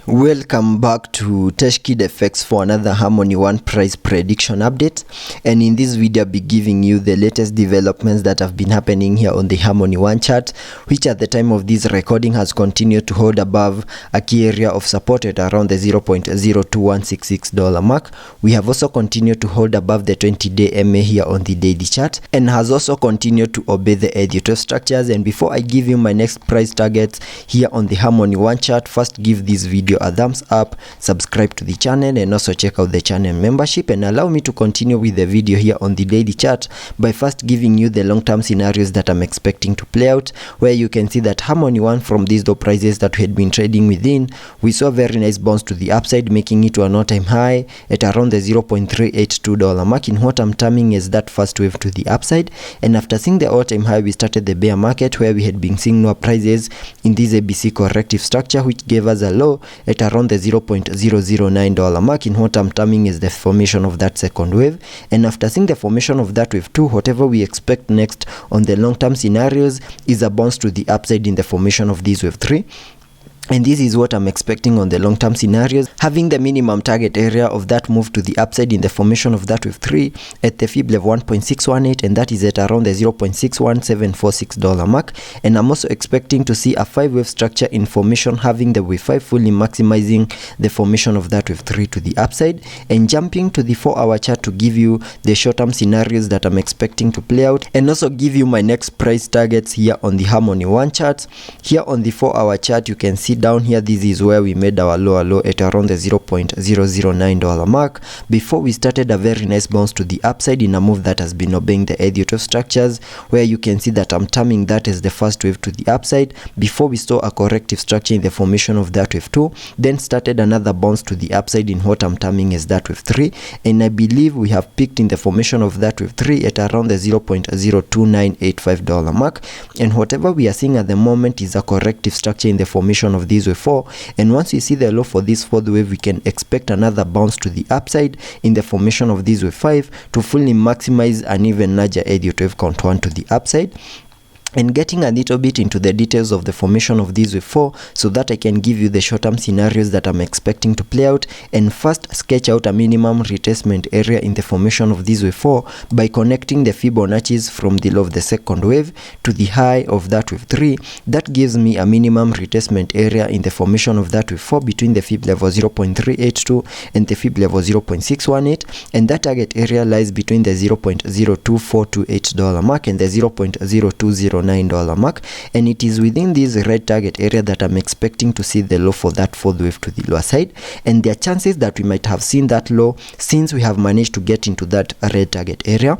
Welcome back to Teshkid FX for another HARMONYONE price prediction update, and in this video I'll be giving you the latest developments that have been happening here on the HARMONYONE chart, which at the time of this recording has continued to hold above a key area of support at around the $0.02166 mark. We have also continued to hold above the 20-day MA here on the daily chart, and has also continued to obey the Elliot structures. And before I give you my next price targets here on the HARMONYONE chart, first give this video a thumbs up, subscribe to the channel, and also check out the channel membership. And allow me to continue with the video here on the daily chart by first giving you the long-term scenarios that I'm expecting to play out, where you can see that HARMONYONE, from these low prices that we had been trading within, we saw a very nice bounce to the upside, making it to an all-time high at around the $0.382 mark in what I'm terming as that first wave to the upside. And after seeing the all-time high, we started the bear market, where we had been seeing lower prices in this ABC corrective structure, which gave us a low at around the $0.009 mark in what I'm terming is the formation of that second wave. And after seeing the formation of that wave 2, whatever we expect next on the long-term scenarios is a bounce to the upside in the formation of this wave 3. And this is what I'm expecting on the long-term scenarios, having the minimum target area of that move to the upside in the formation of that wave 3 at the fib level 1.618, and that is at around the $0.61746 mark. And I'm also expecting to see a 5-wave structure in formation, having the wave 5 fully maximizing the formation of that wave 3 to the upside. And jumping to the 4-hour chart to give you the short-term scenarios that I'm expecting to play out, and also give you my next price targets here on the HARMONYONE chart. Here on the 4-hour chart, you can see down here, this is where we made our lower low at around the $0.009 mark before we started a very nice bounce to the upside in a move that has been obeying the Elliot structures, where you can see that I'm terming that as the first wave to the upside before we saw a corrective structure in the formation of that wave 2, then started another bounce to the upside in what I'm terming as that wave 3. And I believe we have peaked in the formation of that wave 3 at around the $0.02985 mark, and whatever we are seeing at the moment is a corrective structure in the formation of this wave 4. And once we see the low for this fourth wave, we can expect another bounce to the upside in the formation of this wave 5 to fully maximize an even larger Elliot wave count 1 to the upside. And getting a little bit into the details of the formation of this wave 4, so that I can give you the short-term scenarios that I'm expecting to play out, and first sketch out a minimum retracement area in the formation of this wave 4 by connecting the Fibonacci's from the low of the second wave to the high of that wave 3. That gives me a minimum retracement area in the formation of that wave 4 between the fib level 0.382 and the fib level 0.618, and that target area lies between the $0.02428 mark and the $0.0209 mark, and it is within this red target area that I'm expecting to see the low for that fourth wave to the lower side. And there are chances that we might have seen that low since we have managed to get into that red target area,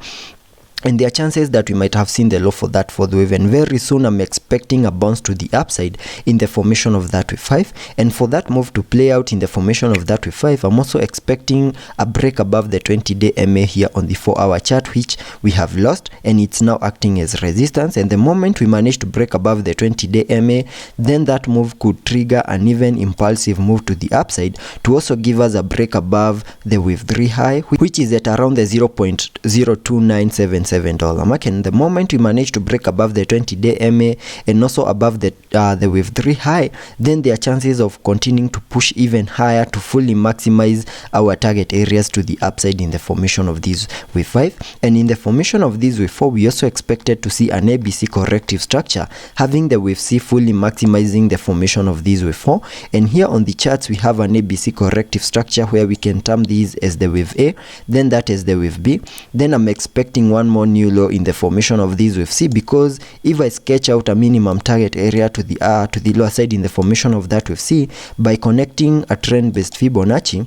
and there are chances that we might have seen the low for that fourth wave, and very soon I'm expecting a bounce to the upside in the formation of that wave 5. And for that move to play out in the formation of that wave 5, I'm also expecting a break above the 20-day MA here on the 4-hour chart, which we have lost, and it's now acting as resistance. And the moment we manage to break above the 20-day MA, then that move could trigger an even impulsive move to the upside to also give us a break above the wave 3 high, which is at around the $0.02977 mark. And the moment we manage to break above the 20-day MA and also above the wave 3 high, then there are chances of continuing to push even higher to fully maximize our target areas to the upside in the formation of this wave 5. And in the formation of this wave 4, we also expected to see an ABC corrective structure, having the wave C fully maximizing the formation of this wave 4. And here on the charts, we have an ABC corrective structure where we can term these as the wave A, then that is the wave B. Then I'm expecting one more new low in the formation of this wave C, because if I sketch out a minimum target area to the lower side in the formation of that wave C by connecting a trend-based Fibonacci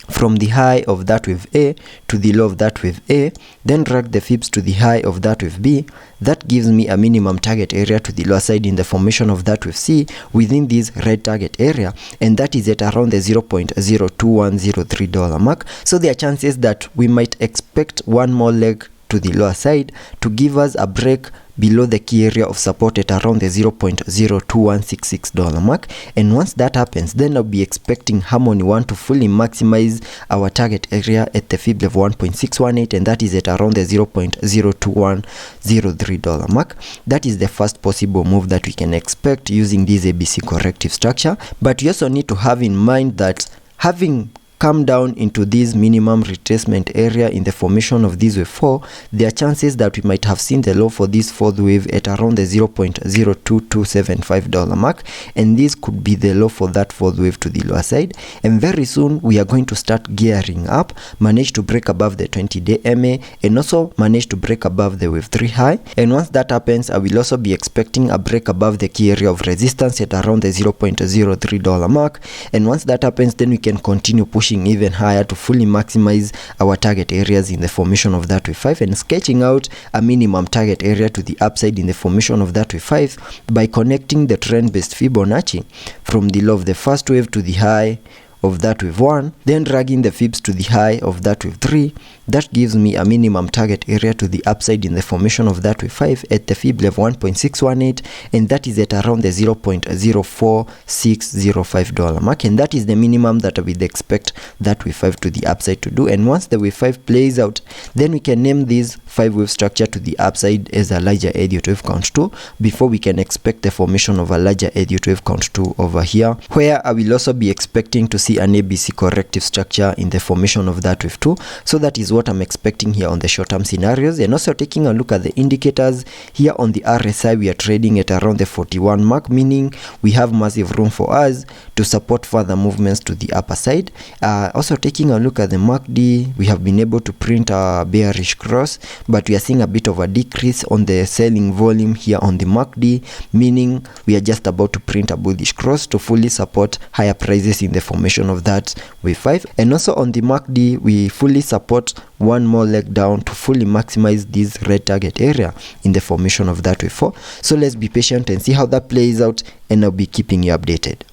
from the high of that wave A to the low of that wave A, then drag the fibs to the high of that wave B, that gives me a minimum target area to the lower side in the formation of that wave C within this red target area, and that is at around the $0.02103 mark. So there are chances that we might expect one more leg to the lower side to give us a break below the key area of support at around the $0.02166 mark, and once that happens, then I'll be expecting HARMONYONE to fully maximize our target area at the fib level 1.618, and that is at around the $0.02103 mark. That is the first possible move that we can expect using this ABC corrective structure. But you also need to have in mind that having come down into this minimum retracement area in the formation of this wave 4, there are chances that we might have seen the low for this fourth wave at around the $0.02275 mark, and this could be the low for that fourth wave to the lower side. And very soon we are going to start gearing up, manage to break above the 20-day MA, and also manage to break above the wave 3 high. And once that happens, I will also be expecting a break above the key area of resistance at around the $0.03 mark. And once that happens, then we can continue pushing even higher to fully maximize our target areas in the formation of that wave 5, and sketching out a minimum target area to the upside in the formation of that wave 5 by connecting the trend-based Fibonacci from the low of the first wave to the high of that wave 1, then dragging the fibs to the high of that wave 3. That gives me a minimum target area to the upside in the formation of that wave 5 at the fib level 1.618, and that is at around the $0.04605 mark, and that is the minimum that I would expect that wave 5 to the upside to do. And once the wave 5 plays out, then we can name this 5-wave structure to the upside as a larger Elliot wave count 2 before we can expect the formation of a larger Elliot wave count 2 over here, where I will also be expecting to see an ABC corrective structure in the formation of that wave 2. So that is what I'm expecting here on the short-term scenarios. And also taking a look at the indicators here on the RSI, we are trading at around the 41 mark, meaning we have massive room for us to support further movements to the upper side. Also taking a look at the MACD, we have been able to print a bearish cross, but we are seeing a bit of a decrease on the selling volume here on the MACD, meaning we are just about to print a bullish cross to fully support higher prices in the formation of that wave 5. And also on the MACD, we fully support one more leg down to fully maximize this red target area in the formation of that wave 4. So let's be patient and see how that plays out, and I'll be keeping you updated.